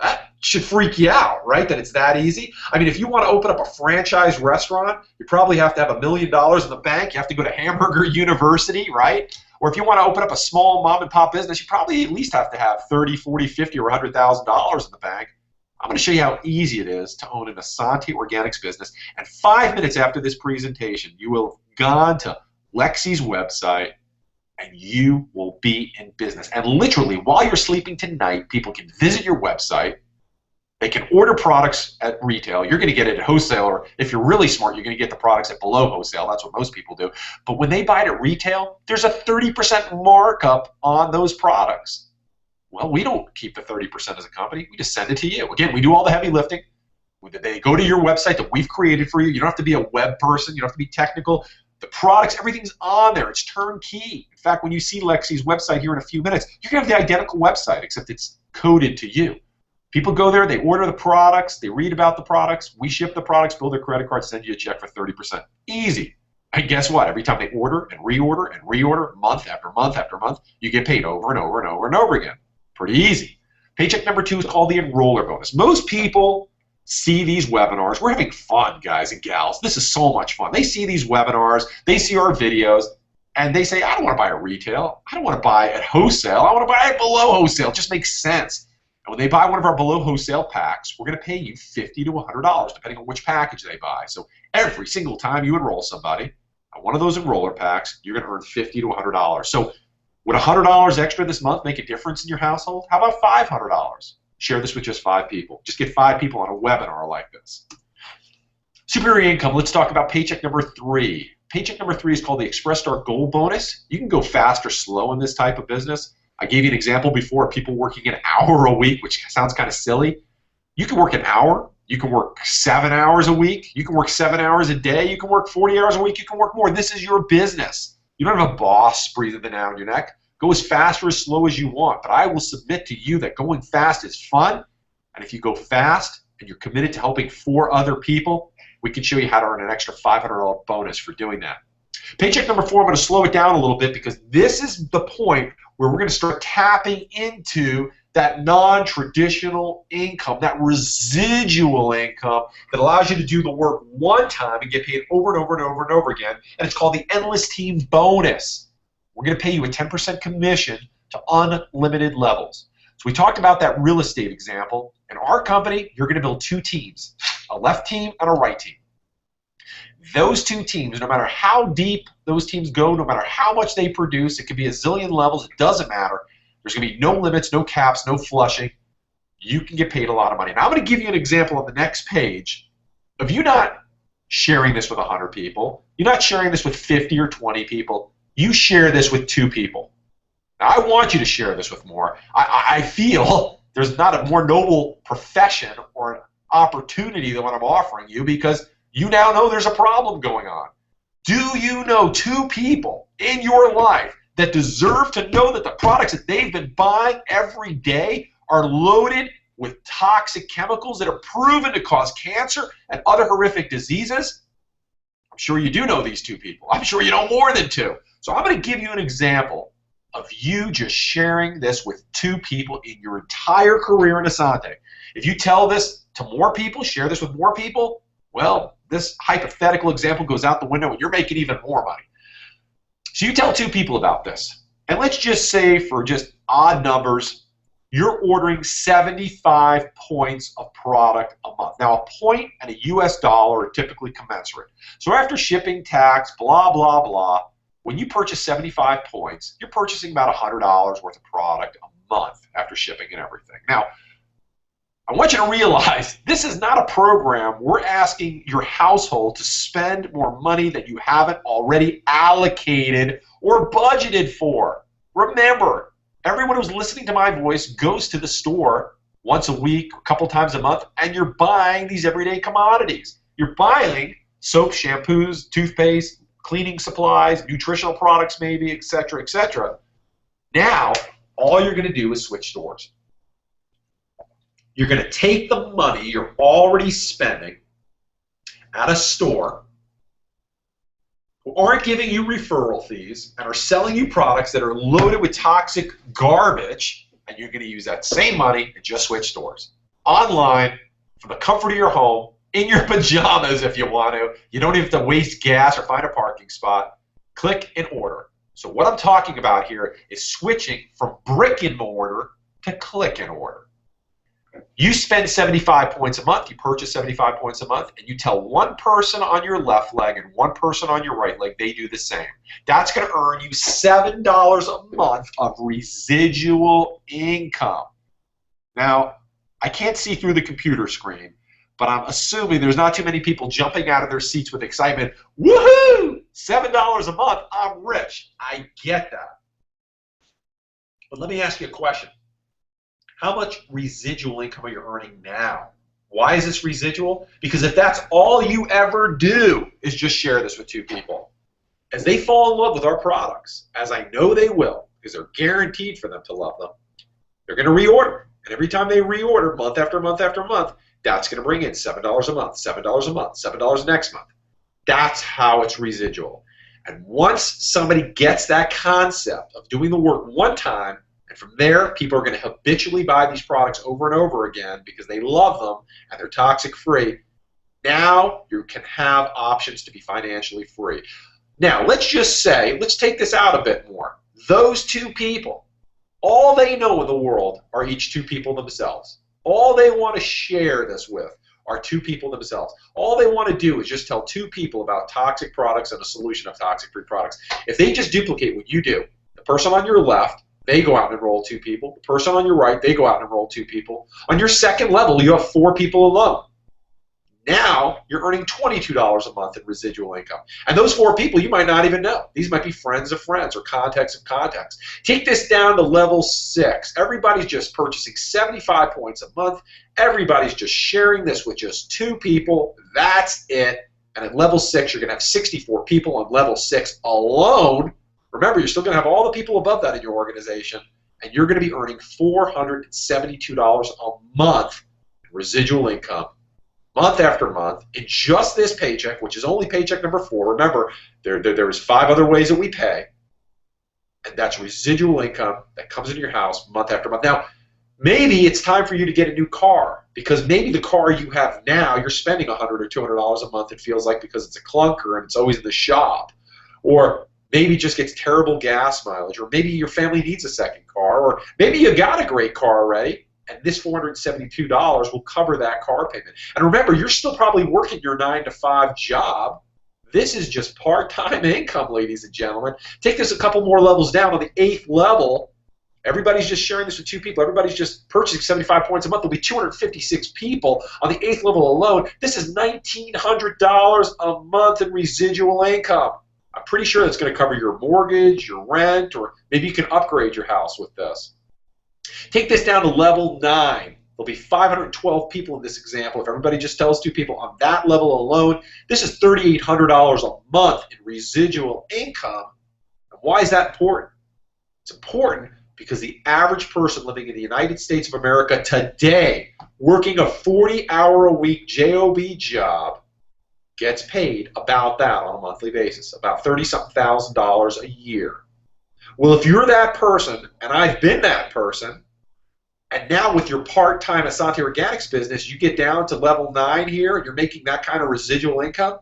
[SPEAKER 3] That should freak you out, right, that it's that easy? I mean, if you want to open up a franchise restaurant, you probably have to have $1 million in the bank. You have to go to Hamburger University, right? Or if you want to open up a small mom-and-pop business, you probably at least have to have $30, $40, $50, or $100,000 in the bank. I'm going to show you how easy it is to own an Asante Organics business. And 5 minutes after this presentation, you will have gone to Lexi's website, and you will be in business. And literally, while you're sleeping tonight, people can visit your website. They can order products at retail. You're going to get it at wholesale, or if you're really smart, you're going to get the products at below wholesale. That's what most people do. But when they buy it at retail, there's a 30% markup on those products. Well, we don't keep the 30% as a company. We just send it to you. Again, we do all the heavy lifting. They go to your website that we've created for you. You don't have to be a web person. You don't have to be technical. The products, everything's on there. It's turnkey. In fact, when you see Lexi's website here in a few minutes, you're going to have the identical website, except it's coded to you. People go there, they order the products, they read about the products, we ship the products, build their credit card, send you a check for 30%. Easy. And guess what? Every time they order and reorder, month after month after month, you get paid over and over and over and over again. Pretty easy. Paycheck number 2 is called the enroller bonus. Most people see these webinars. We're having fun, guys and gals. This is so much fun. They see these webinars, they see our videos, and they say, I don't want to buy at retail. I don't want to buy at wholesale. I want to buy at below wholesale. It just makes sense. And when they buy one of our below wholesale packs, we're going to pay you $50 to $100, depending on which package they buy. So every single time you enroll somebody on one of those enroller packs, you're going to earn $50 to $100. So would $100 extra this month make a difference in your household? How about $500? Share this with just 5 people. Just get 5 people on a webinar like this. Superior income. Let's talk about paycheck number 3. Paycheck number 3 is called the Express Start Goal Bonus. You can go fast or slow in this type of business. I gave you an example before of people working an hour a week, which sounds kind of silly. You can work an hour, You can work 7 hours a week. You can work 7 hours a day. You can work 40 hours a week. You can work more. This is your business. You don't have a boss breathing down your neck. Go as fast or as slow as you want. But I will submit to you that going fast is fun. And if you go fast and you're committed to helping 4 other people, we can show you how to earn an extra $500 bonus for doing that. Paycheck number 4, I'm going to slow it down a little bit because this is the point where we're going to start tapping into that non-traditional income, that residual income that allows you to do the work one time and get paid over and over and over and over again. And it's called the Endless Team Bonus. We're going to pay you a 10% commission to unlimited levels. So we talked about that real estate example. In our company, you're going to build 2 teams, a left team and a right team. Those 2 teams, no matter how deep those teams go, no matter how much they produce, it could be a zillion levels, it doesn't matter. There's going to be no limits, no caps, no flushing. You can get paid a lot of money. Now I'm going to give you an example on the next page of you not sharing this with 100 people. You're not sharing this with 50 or 20 people. You share this with 2 people. Now I want you to share this with more. I feel there's not a more noble profession or an opportunity than what I'm offering you because you now know there's a problem going on. Do you know 2 people in your life that deserve to know that the products that they've been buying every day are loaded with toxic chemicals that are proven to cause cancer and other horrific diseases? I'm sure you do know these 2 people. I'm sure you know more than 2. So I'm going to give you an example of you just sharing this with 2 people in your entire career in Asante. If you tell this to more people, share this with more people, well, this hypothetical example goes out the window and you're making even more money. So you tell 2 people about this, and let's just say for just odd numbers, you're ordering 75 points of product a month. Now, a point and a US dollar are typically commensurate. So after shipping, tax, blah, blah, blah, when you purchase 75 points, you're purchasing about $100 worth of product a month after shipping and everything. Now, I want you to realize this is not a program we're asking your household to spend more money that you haven't already allocated or budgeted for. Remember, everyone who's listening to my voice goes to the store once a week, a couple times a month, and you're buying these everyday commodities. You're buying soap, shampoos, toothpaste, cleaning supplies, nutritional products maybe, etc., etc. Now, all you're going to do is switch stores. You're going to take the money you're already spending at a store who aren't giving you referral fees and are selling you products that are loaded with toxic garbage, and you're going to use that same money and just switch stores. Online, from the comfort of your home, in your pajamas if you want to. You don't even have to waste gas or find a parking spot. Click and order. So what I'm talking about here is switching from brick and mortar to click and order. You spend 75 points a month, you purchase 75 points a month, and you tell 1 person on your left leg and 1 person on your right leg they do the same. That's going to earn you $7 a month of residual income. Now, I can't see through the computer screen, but I'm assuming there's not too many people jumping out of their seats with excitement. Woohoo! $7 a month, I'm rich. I get that. But let me ask you a question. How much residual income are you earning now? Why is this residual? Because if that's all you ever do is just share this with 2 people, as they fall in love with our products, as I know they will, because they're guaranteed for them to love them, they're going to reorder. And every time they reorder, month after month after month, that's going to bring in $7 a month, $7 a month, $7 next month. That's how it's residual. And once somebody gets that concept of doing the work one time, and from there, people are going to habitually buy these products over and over again because they love them and they're toxic free. Now you can have options to be financially free. Now, let's just say, let's take this out a bit more. Those 2 people, all they know in the world are each 2 people themselves. All they want to share this with are 2 people themselves. All they want to do is just tell 2 people about toxic products and a solution of toxic-free products. If they just duplicate what you do, the person on your left, they go out and enroll 2 people. The person on your right, they go out and enroll 2 people. On your second level, you have 4 people alone. Now you're earning $22 a month in residual income. And those 4 people you might not even know. These might be friends of friends or contacts of contacts. Take this down to level 6. Everybody's just purchasing 75 points a month. Everybody's just sharing this with just 2 people. That's it. And at level 6, you're going to have 64 people on level 6 alone. Remember, you're still going to have all the people above that in your organization, and you're going to be earning $472 a month in residual income, month after month, in just this paycheck, which is only paycheck number 4. Remember, there's 5 other ways that we pay, and that's residual income that comes into your house month after month. Now, maybe it's time for you to get a new car, because maybe the car you have now, you're spending $100 or $200 a month, it feels like, because it's a clunker and it's always in the shop. Or maybe it just gets terrible gas mileage, or maybe your family needs a second car, or maybe you got a great car already, and this $472 will cover that car payment. And remember, you're still probably working your 9-to-5 job. This is just part-time income, ladies and gentlemen. Take this a couple more levels down. On the 8th level, everybody's just sharing this with 2 people. Everybody's just purchasing 75 points a month. There'll be 256 people on the 8th level alone. This is $1,900 a month in residual income. I'm pretty sure that's going to cover your mortgage, your rent, or maybe you can upgrade your house with this. Take this down to level 9. There'll be 512 people in this example. If everybody just tells 2 people on that level alone, this is $3,800 a month in residual income. And why is that important? It's important because the average person living in the United States of America today, working a 40-hour-a-week job job, gets paid about that on a monthly basis, about $30-something thousand a year. Well, if you're that person, and I've been that person, and now with your part-time Asante Organics business, you get down to level 9 here, and you're making that kind of residual income,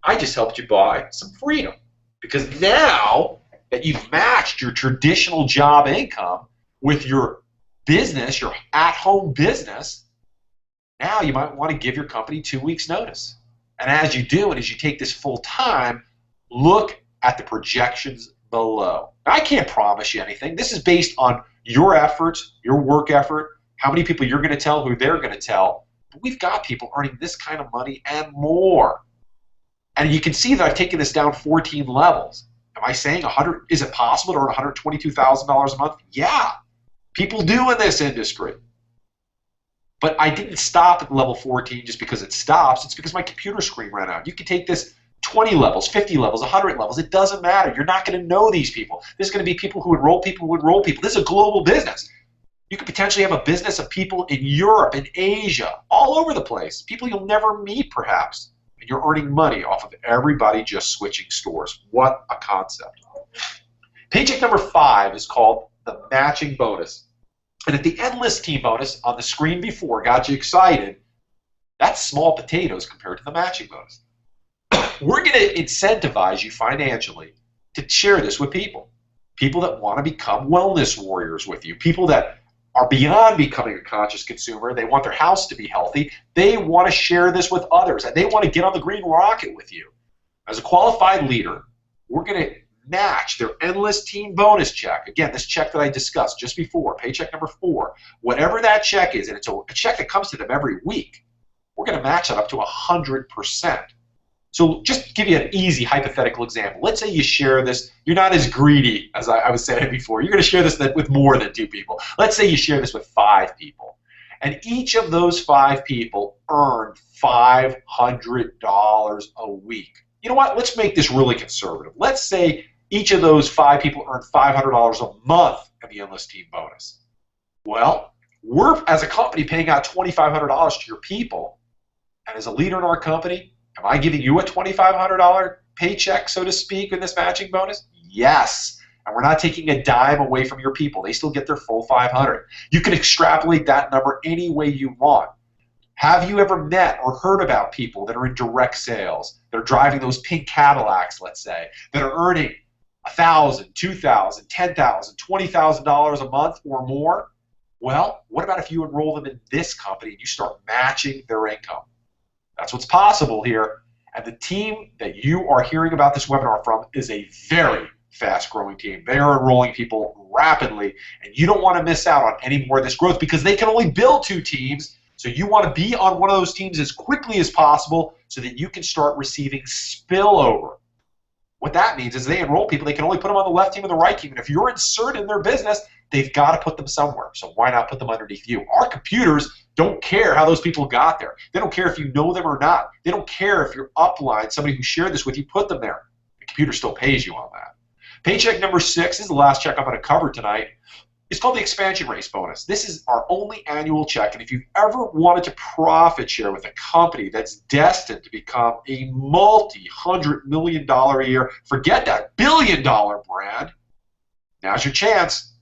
[SPEAKER 3] I just helped you buy some freedom. Because now that you've matched your traditional job income with your business, your at-home business, now you might want to give your company 2 weeks' notice. And as you do, and as you take this full time, look at the projections below. Now, I can't promise you anything. This is based on your efforts, your work effort, how many people you're going to tell, who they're going to tell. But we've got people earning this kind of money and more. And you can see that I've taken this down 14 levels. Am I saying 100? Is it possible to earn $122,000 a month? Yeah, people do in this industry. But I didn't stop at level 14 just because it stops. It's because my computer screen ran out. You can take this 20 levels, 50 levels, 100 levels. It doesn't matter. You're not going to know these people. This is going to be people who enroll people who enroll people. This is a global business. You could potentially have a business of people in Europe, in Asia, all over the place. People you'll never meet, perhaps. And you're earning money off of everybody just switching stores. What a concept. Paycheck number 5 is called the matching bonus. And at the endless team bonus on the screen before got you excited, that's small potatoes compared to the matching bonus. We're going to incentivize you financially to share this with people. People that want to become wellness warriors with you. People that are beyond becoming a conscious consumer. They want their house to be healthy. They want to share this with others. And they want to get on the green rocket with you. As a qualified leader, we're going to match their endless team bonus check. Again, this check that I discussed just before, paycheck number 4, whatever that check is, and it's a check that comes to them every week, we're going to match that up to 100%. So just to give you an easy hypothetical example, let's say you share this, you're not as greedy as I was saying before, you're going to share this with more than 2 people. Let's say you share this with 5 people, and each of those 5 people earn $500 a week. You know what, let's make this really conservative. Let's say each of those 5 people earn $500 a month in the endless team bonus. Well, we're, as a company, paying out $2,500 to your people, and as a leader in our company, am I giving you a $2,500 paycheck, so to speak, in this matching bonus? Yes. And we're not taking a dime away from your people. They still get their full $500. You can extrapolate that number any way you want. Have you ever met or heard about people that are in direct sales, that are driving those pink Cadillacs, let's say, that are earning $1,000, $2,000, $10,000, $20,000 a month or more? Well, what about if you enroll them in this company and you start matching their income? That's what's possible here. And the team that you are hearing about this webinar from is a very fast-growing team. They are enrolling people rapidly, and you don't want to miss out on any more of this growth because they can only build 2 teams So you want to be on one of those teams as quickly as possible so that you can start receiving spillover. What that means is they enroll people, they can only put them on the left team or the right team. And if you're inserted in their business, they've got to put them somewhere. So why not put them underneath you? Our computers don't care how those people got there. They don't care if you know them or not. They don't care if your upline, somebody who shared this with you, put them there. The computer still pays you on that. Paycheck number 6 is the last check I'm going to cover tonight. It's called the expansion race bonus. This is our only annual check, and if you've ever wanted to profit share with a company that's destined to become a multi-$100 million a year, forget that, billion-dollar brand, now's your chance.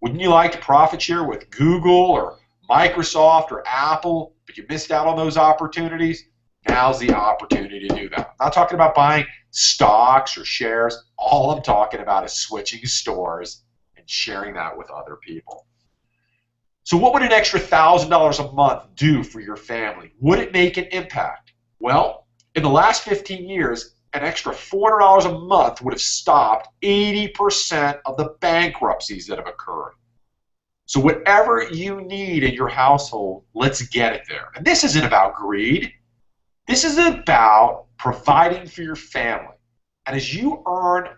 [SPEAKER 3] Wouldn't you like to profit share with Google or Microsoft or Apple, but you missed out on those opportunities? Now's the opportunity to do that. I'm not talking about buying stocks or shares. All I'm talking about is switching stores and sharing that with other people. So what would an extra $1,000 a month do for your family? Would it make an impact? Well, in the last 15 years, an extra $400 a month would have stopped 80% of the bankruptcies that have occurred. So whatever you need in your household, let's get it there. And this isn't about greed. This is about providing for your family. And as you earn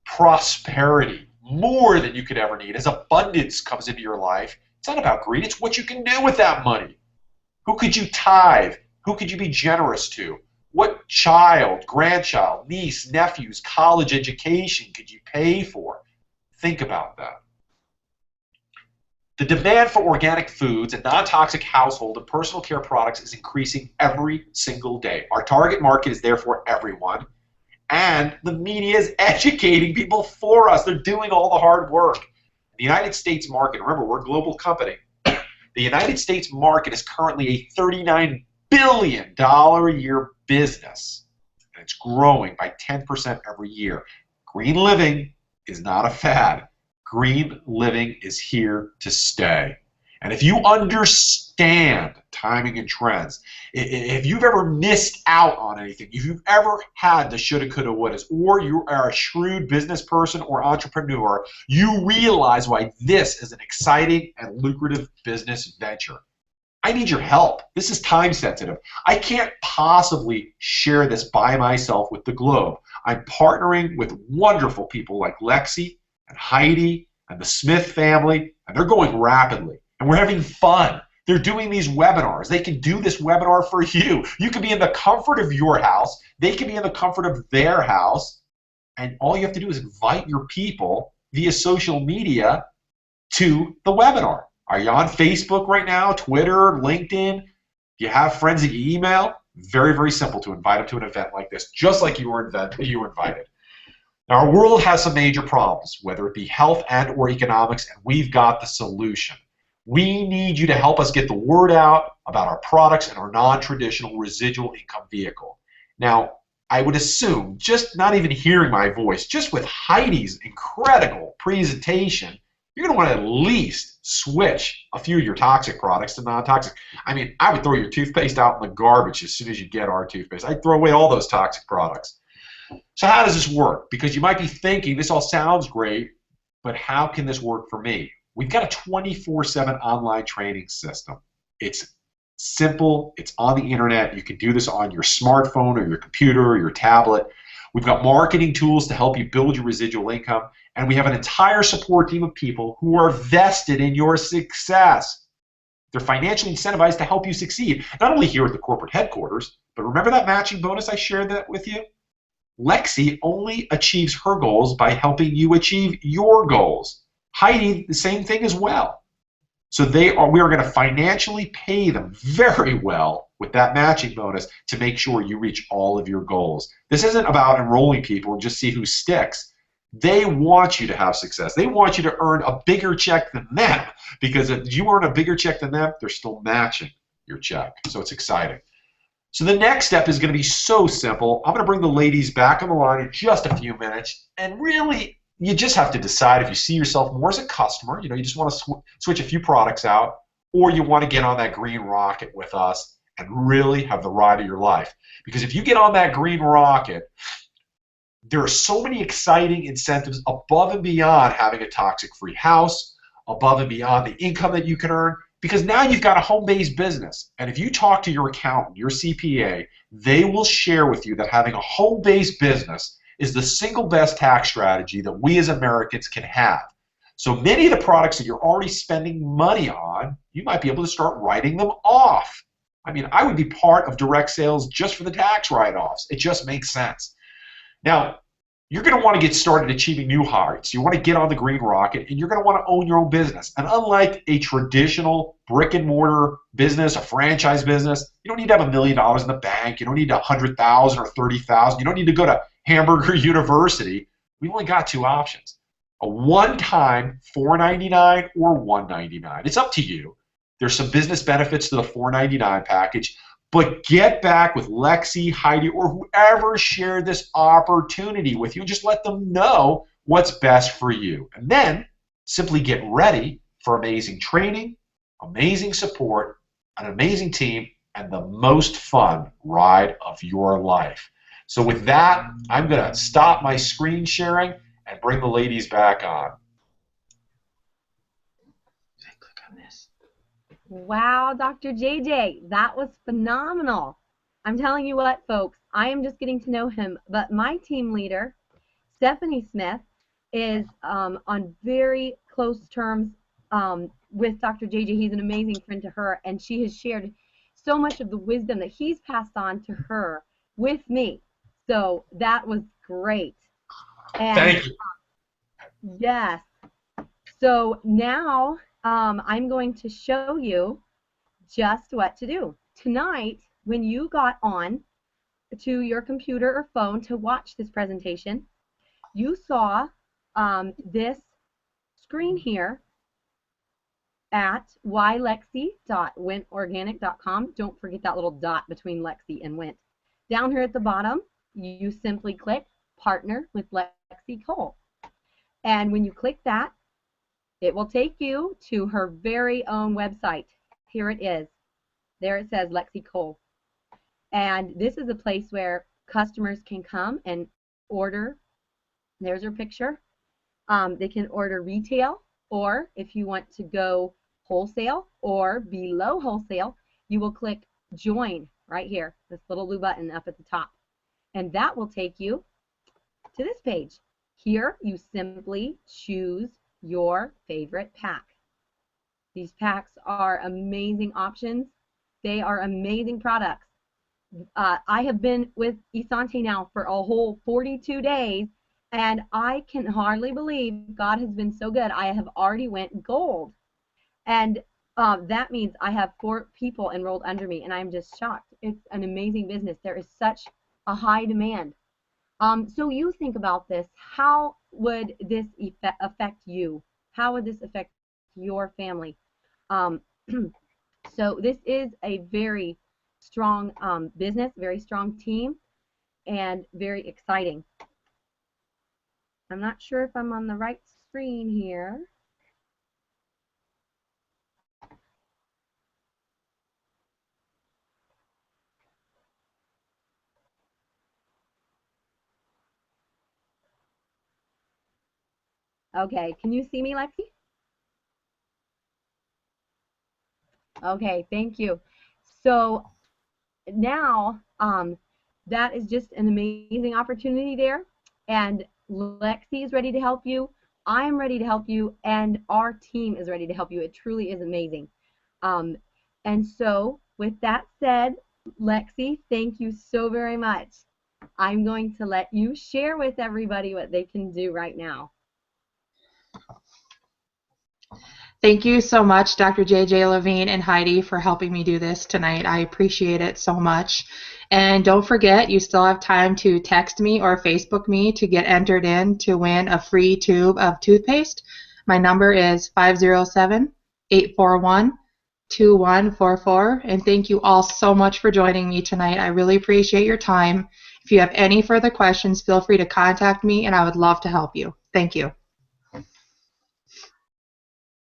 [SPEAKER 3] prosperity, more than you could ever need, as abundance comes into your life, it's not about greed, it's what you can do with that money. Who could you tithe? Who could you be generous to? What child, grandchild, niece, nephews, college education could you pay for? Think about that. The demand for organic foods and non-toxic household and personal care products is increasing every single day. Our target market is therefore everyone, and the media is educating people for us. They're doing all the hard work. The United States market, remember, we're a global company. The United States market is currently a $39 billion a year business, and it's growing by 10% every year. Green living is not a fad. Green living is here to stay. And if you understand timing and trends, if you've ever missed out on anything, if you've ever had the shoulda, coulda, wouldas, or you are a shrewd business person or entrepreneur, you realize why this is an exciting and lucrative business venture. I need your help. This is time sensitive. I can't possibly share this by myself with the globe. I'm partnering with wonderful people like Lexi and Heidi and the Smith family, and they're going rapidly. And we're having fun. They're doing these webinars. They can do this webinar for you. You can be in the comfort of your house. They can be in the comfort of their house. And all you have to do is invite your people via social media to the webinar. Are you on Facebook right now, Twitter, LinkedIn? Do you have friends that you email? Very, very simple to invite them to an event like this, just like you were invited. Now, our world has some major problems, whether it be health and or economics, and we've got the solution. We need you to help us get the word out about our products and our non-traditional residual income vehicle. Now, I would assume, just not even hearing my voice, just with Heidi's incredible presentation, you're going to want to at least switch a few of your toxic products to non-toxic. I mean, I would throw your toothpaste out in the garbage as soon as you get our toothpaste. I'd throw away all those toxic products. So how does this work? Because you might be thinking, this all sounds great, but how can this work for me? We've got a 24/7 online training system. It's simple. It's on the internet. You can do this on your smartphone or your computer or your tablet. We've got marketing tools to help you build your residual income, and we have an entire support team of people who are vested in your success. They're financially incentivized to help you succeed, not only here at the corporate headquarters, but remember that matching bonus I shared that with you? Lexi only achieves her goals by helping you achieve your goals. Heidi, the same thing as well. So we are going to financially pay them very well with that matching bonus to make sure you reach all of your goals. This isn't about enrolling people and just see who sticks. They want you to have success. They want you to earn a bigger check than them, because if you earn a bigger check than them, they're still matching your check. So it's exciting. So the next step is going to be so simple. I'm going to bring the ladies back on the line in just a few minutes, and really, you just have to decide if you see yourself more as a customer, you just want to switch a few products out, or you want to get on that green rocket with us and really have the ride of your life. Because if you get on that green rocket, there are so many exciting incentives above and beyond having a toxic-free house, above and beyond the income that you can earn, Because now you've got a home-based business. And if you talk to your accountant, your CPA, they will share with you that having a home-based business is the single best tax strategy that we as Americans can have. So many of the products that you're already spending money on, you might be able to start writing them off. I mean, I would be part of direct sales just for the tax write-offs. It just makes sense. Now, you're going to want to get started achieving new heights. You want to get on the green rocket, and you're going to want to own your own business. And unlike a traditional brick and mortar business, a franchise business, you don't need to have $1 million in the bank. You don't need $100,000 or $30,000. You don't need to go to Hamburger University. We've only got two options: a one-time $4.99 or $1.99. It's up to you. There's some business benefits to the $4.99 package. But get back with Lexi, Heidi, or whoever shared this opportunity with you, and just let them know what's best for you. And then simply get ready for amazing training, amazing support, an amazing team, and the most fun ride of your life. So with that, I'm going to stop my screen sharing and bring the ladies back on.
[SPEAKER 1] Click on this.
[SPEAKER 2] Wow, Dr. JJ, that was phenomenal. I'm telling you what, folks, I am just getting to know him, but my team leader, Stephanie Smith, is on very close terms with Dr. JJ. He's an amazing friend to her, and she has shared so much of the wisdom that he's passed on to her with me. So that was great. And,
[SPEAKER 3] Thank you.
[SPEAKER 2] Yes. So now I'm going to show you just what to do. Tonight, when you got on to your computer or phone to watch this presentation, you saw this screen here at ylexi.wintorganic.com. Don't forget that little dot between Lexi and Wint. Down here at the bottom, you simply click Partner with Lexi Cole. And when you click that, it will take you to her very own website. Here it is. There it says Lexi Cole. And this is a place where customers can come and order. There's her picture. They can order retail, or if you want to go wholesale or below wholesale, you will click Join right here, this little blue button up at the top. And that will take you to this page. Here you simply choose your favorite pack. These packs are amazing options. They are amazing products. I have been with Isante now for a whole 42 days, and I can hardly believe God has been so good. I have already went gold. And that means I have 4 people enrolled under me, and I'm just shocked. It's an amazing business. There is such a high demand. So you think about this. How would this affect you? How would this affect your family? So this is a very strong business, very strong team, and very exciting. I'm not sure if I'm on the right screen here. Okay, can you see me, Lexi? Okay, thank you. So now that is just an amazing opportunity there, and Lexi is ready to help you. I'm ready to help you, and our team is ready to help you. It truly is amazing. And so with that said, Lexi, thank you so very much. I'm going to let you share with everybody what they can do right now.
[SPEAKER 1] Thank you so much, Dr. JJ Levine and Heidi, for helping me do this tonight. I appreciate it so much. And don't forget, you still have time to text me or Facebook me to get entered in to win a free tube of toothpaste. My number is 507-841-2144. And thank you all so much for joining me tonight. I really appreciate your time. If you have any further questions, feel free to contact me, and I would love to help you. Thank you.